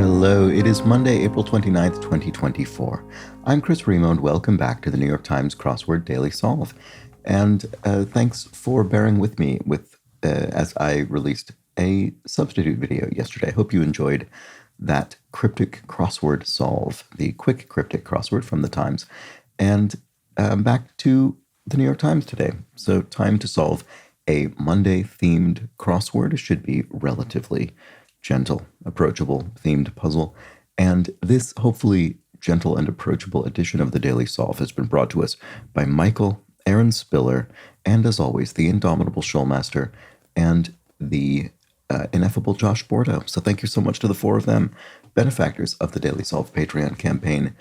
Hello, it is Monday, April 29th, 2024. I'm Chris Remo, and welcome back to the New York Times Crossword Daily Solve. And thanks for bearing with me as I released a substitute video yesterday. I hope you enjoyed that cryptic crossword solve, the quick cryptic crossword from the Times. And back to the New York Times today. So time to solve a Monday-themed crossword. It should be relatively gentle, approachable, themed puzzle. And this hopefully gentle and approachable edition of the Daily Solve has been brought to us by Michael, Aaron Spiller, and as always, the indomitable Shoalmaster and the ineffable Josh Bordo. So thank you so much to the four of them, benefactors of the Daily Solve Patreon campaign,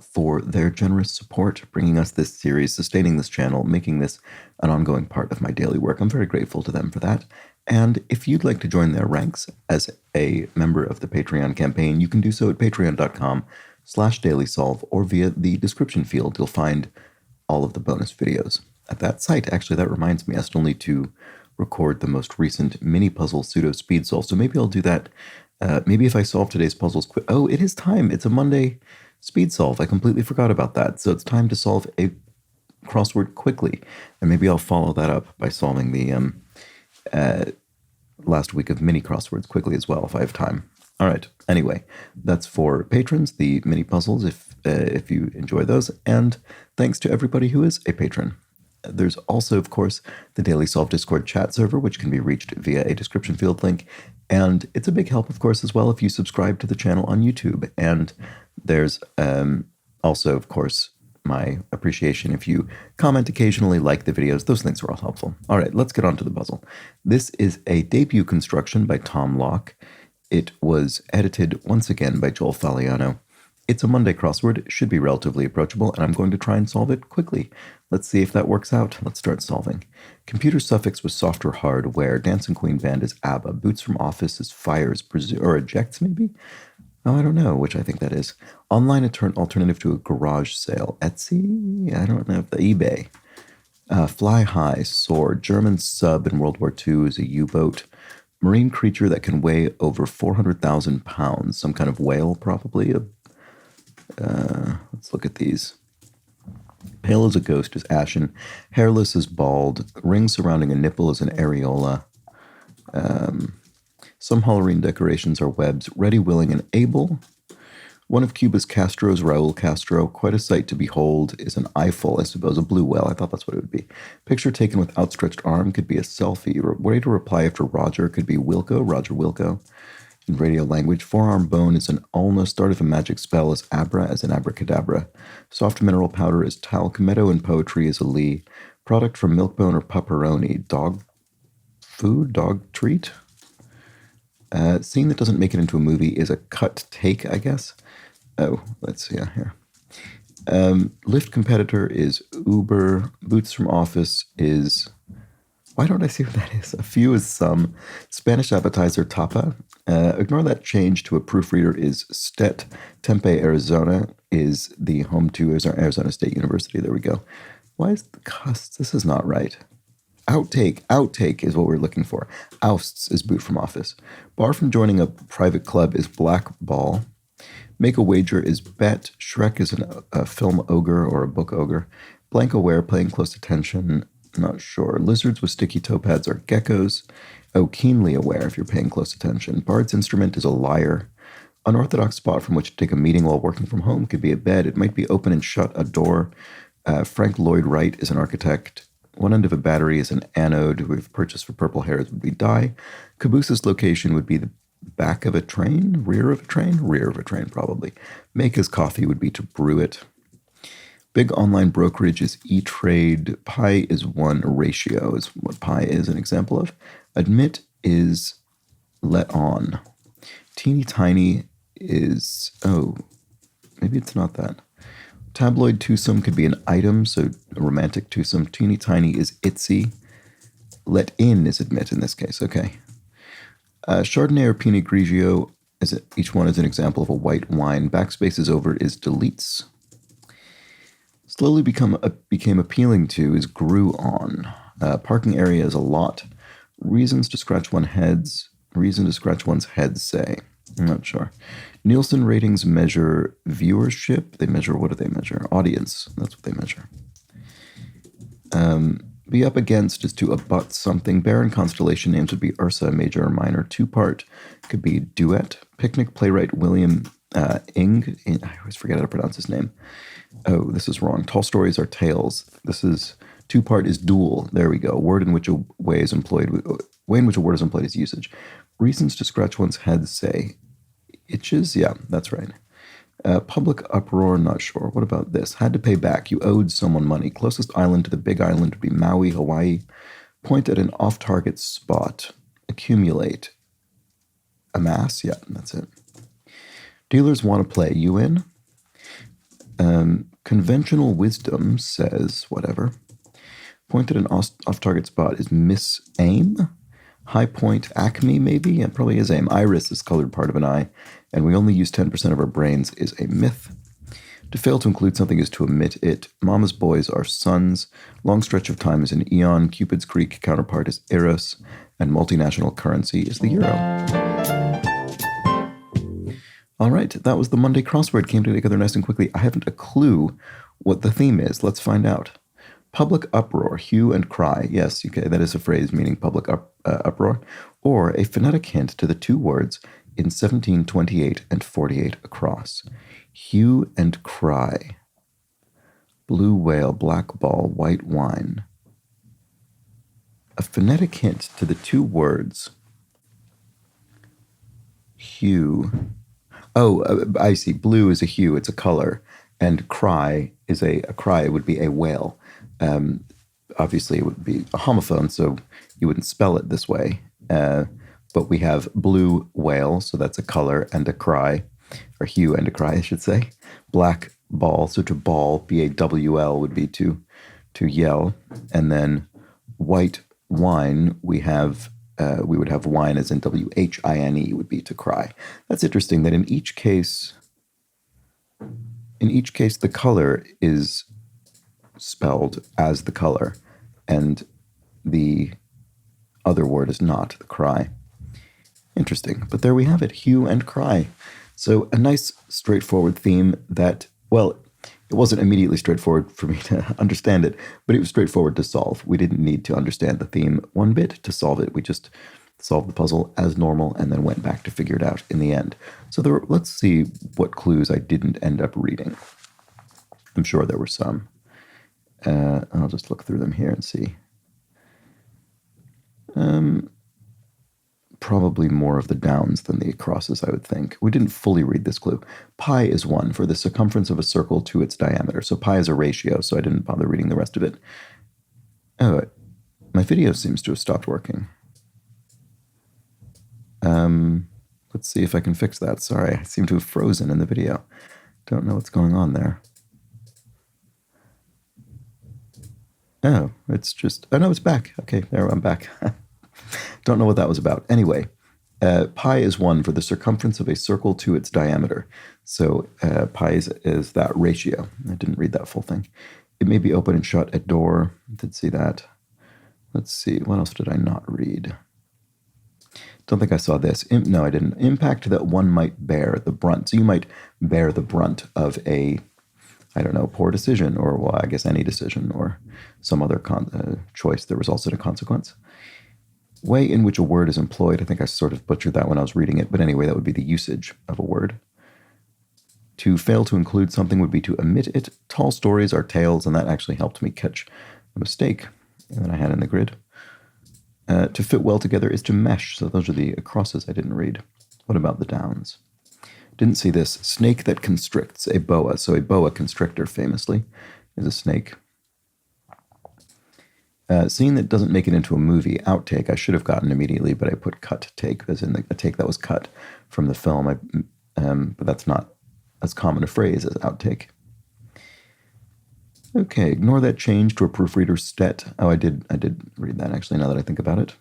for their generous support, bringing us this series, sustaining this channel, making this an ongoing part of my daily work. I'm very grateful to them for that. And if you'd like to join their ranks as a member of the Patreon campaign, you can do so at patreon.com/dailysolve or via the description field. You'll find all of the bonus videos at that site. Actually, that reminds me, I still need to record the most recent mini puzzle pseudo speed solve. So maybe I'll do that. Maybe if I solve today's puzzles quick. Oh, it is time. It's a Monday speed solve. I completely forgot about that. So it's time to solve a crossword quickly. And maybe I'll follow that up by solving the last week of mini crosswords quickly as well, if I have time. All right. Anyway, that's for patrons, the mini puzzles, if you enjoy those. And thanks to everybody who is a patron. There's also, of course, the Daily Solve Discord chat server, which can be reached via a description field link. And it's a big help, of course, as well if you subscribe to the channel on YouTube. And there's also, of course, my appreciation if you comment occasionally, like the videos. Those things are all helpful. All right, let's get on to the puzzle. This is a debut construction by Tom Locke. It was edited once again by Joel Faliano. It's a Monday crossword. It should be relatively approachable, and I'm going to try and solve it quickly. Let's see if that works out. Let's start solving. Computer suffix was soft or hard, where Dancing Queen band is ABBA, boots from office is fires, or ejects maybe? Oh, I don't know which I think that is. Online alternative to a garage sale. Etsy? I don't know. eBay. Fly high, soar. German sub in World War II is a U-boat. Marine creature that can weigh over 400,000 pounds. Some kind of whale, probably. Let's look at these. Pale as a ghost is ashen. Hairless is bald. Ring surrounding a nipple is an areola. Some Halloween decorations are webs. Ready, willing, and able. One of Cuba's Castro's, Raul Castro. Quite a sight to behold is an eyeful, I suppose, a blue whale. I thought that's what it would be. Picture taken with outstretched arm could be a selfie. Way to reply after Roger could be Wilco, Roger Wilco. In radio language, forearm bone is an ulna. Start of a magic spell is abra, as in abracadabra. Soft mineral powder is talc. Meadow in poetry is a lee. Product from milkbone or pepperoni. Dog food, dog treat. Scene that doesn't make it into a movie is a cut take, I guess. Oh, let's see here. Lyft competitor is Uber. Boots from office is... Why don't I see what that is? A few is some. Spanish appetizer, tapa. Ignore that change to a proofreader is Stet. Tempe, Arizona is the home to Arizona State University. There we go. Why is the cost? This is not right. Outtake is what we're looking for. Ousts is boot from office. Bar from joining a private club is black ball. Make a wager is bet. Shrek is a film ogre or a book ogre. Blank aware, paying close attention. Not sure. Lizards with sticky toe pads are geckos. Oh, keenly aware if you're paying close attention. Bard's instrument is a lyre. Unorthodox spot from which to take a meeting while working from home could be a bed. It might be open and shut, a door. Frank Lloyd Wright is an architect. One end of a battery is an anode. We've purchased for purple hairs would be dye. Caboose's location would be the back of a train, rear of a train? Rear of a train, probably. Make his coffee would be to brew it. Big online brokerage is E-Trade. Pi is 1 ratio is what pi is an example of. Admit is let on. Teeny tiny is, oh, maybe it's not that. Tabloid twosome could be an item, so a romantic twosome. Teeny tiny is itsy. Let in is admit in this case, okay. Chardonnay or Pinot Grigio, each one is an example of a white wine. Backspace is over is deletes. Slowly became appealing to is grew on. Parking area is a lot. Reason to scratch one's head, say. I'm not sure. Nielsen ratings measure viewership. They measure, what do they measure? Audience. That's what they measure. Be up against is to abut something. Barren constellation names would be Ursa, major or minor. Two-part could be duet. Picnic playwright William Ing. I always forget how to pronounce his name. Oh, this is wrong. Tall stories are tales. This is two-part is duel. There we go. Word in which a way is employed. Way in which a word is employed is usage. Reasons to scratch one's head say itches. Yeah, that's right. Public uproar, not sure. What about this? Had to pay back. You owed someone money. Closest island to the big island would be Maui, Hawaii. Point at an off-target spot. Accumulate. Amass? Yeah, that's it. Dealers want to play. You in? Conventional wisdom says whatever. Point at an off-target spot is miss aim. High point, acme, maybe? Yeah, probably is aim. Iris is colored part of an eye, and we only use 10% of our brains is a myth. To fail to include something is to omit it. Mama's boys are sons. Long stretch of time is an eon. Cupid's Greek counterpart is eros, and multinational currency is the euro. All right, that was the Monday crossword. Came together nice and quickly. I haven't a clue what the theme is. Let's find out. Public uproar, hue and cry. Yes, okay, that is a phrase meaning public uproar. Or a phonetic hint to the two words in 17, 28, and 48 across. Hue and cry. Blue whale, black ball, white wine. A phonetic hint to the two words. Hue. Oh, I see. Blue is a hue, it's a color. And cry is a cry would be a whale. Obviously, it would be a homophone, so you wouldn't spell it this way. But we have blue whale, so that's a color, and a cry, or hue and a cry, I should say. Black ball, so to bawl, B-A-W-L, would be to yell. And then white wine, we would have wine as in W-H-I-N-E would be to cry. That's interesting that in each case, the color is spelled as the color, and the other word is not, the cry. Interesting. But there we have it, hue and cry. So a nice straightforward theme that, well, it wasn't immediately straightforward for me to understand it, but it was straightforward to solve. We didn't need to understand the theme one bit to solve it. We just solved the puzzle as normal and then went back to figure it out in the end. So let's see what clues I didn't end up reading. I'm sure there were some. I'll just look through them here and see. Probably more of the downs than the crosses, I would think. We didn't fully read this clue. Pi is 1 for the circumference of a circle to its diameter. So pi is a ratio, so I didn't bother reading the rest of it. Oh, my video seems to have stopped working. Let's see if I can fix that. Sorry, I seem to have frozen in the video. Don't know what's going on there. Oh, it's just... Oh, no, it's back. Okay, there, I'm back. Don't know what that was about. Anyway, pi is 1 for the circumference of a circle to its diameter. So pi is that ratio. I didn't read that full thing. It may be open and shut at door. Did see that. Let's see. What else did I not read? Don't think I saw this. No, I didn't. Impact that one might bear the brunt. So you might bear the brunt of a, I don't know, poor decision, or, well, I guess any decision, or some other choice that results in a consequence. Way in which a word is employed. I think I sort of butchered that when I was reading it, but anyway, that would be the usage of a word. To fail to include something would be to omit it. Tall stories are tales, and that actually helped me catch a mistake that I had in the grid. To fit well together is to mesh, so those are the crosses I didn't read. What about the downs? Didn't see this. Snake that constricts, a boa. So a boa constrictor, famously, is a snake. Scene that doesn't make it into a movie, outtake, I should have gotten immediately, but I put cut take, as in a take that was cut from the film. But that's not as common a phrase as outtake. Okay, ignore that change to a proofreader's stet. Oh, I did read that, actually, now that I think about it.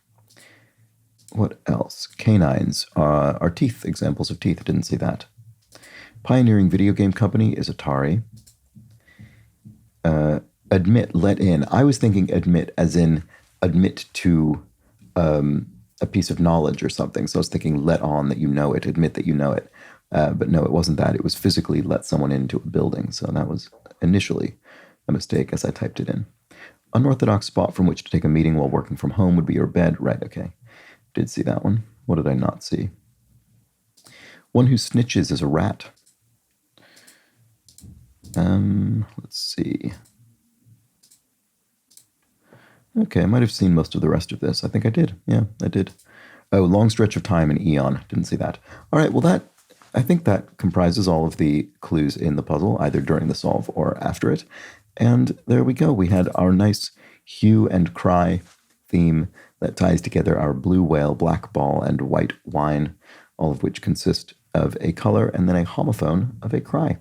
What else? Canines are teeth, examples of teeth. Didn't see that. Pioneering video game company is Atari. Admit, let in. I was thinking admit as in admit to a piece of knowledge or something. So I was thinking, let on that you know it, admit that you know it. But no, it wasn't that. It was physically let someone into a building. So that was initially a mistake as I typed it in. Unorthodox spot from which to take a meeting while working from home would be your bed. Right, okay. Did see that one. What did I not see? One who snitches is a rat. Let's see. Okay, I might have seen most of the rest of this. I think I did. Yeah, I did. Oh, long stretch of time in Eon. Didn't see that. All right, well, I think that comprises all of the clues in the puzzle, either during the solve or after it. And there we go. We had our nice hue and cry theme that ties together our blue whale, black ball, and white wine, all of which consist of a color and then a homophone of a cry.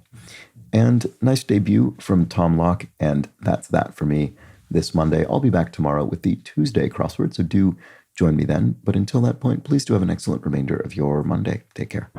And nice debut from Tom Locke, and that's that for me this Monday. I'll be back tomorrow with the Tuesday crossword, so do join me then. But until that point, please do have an excellent remainder of your Monday. Take care.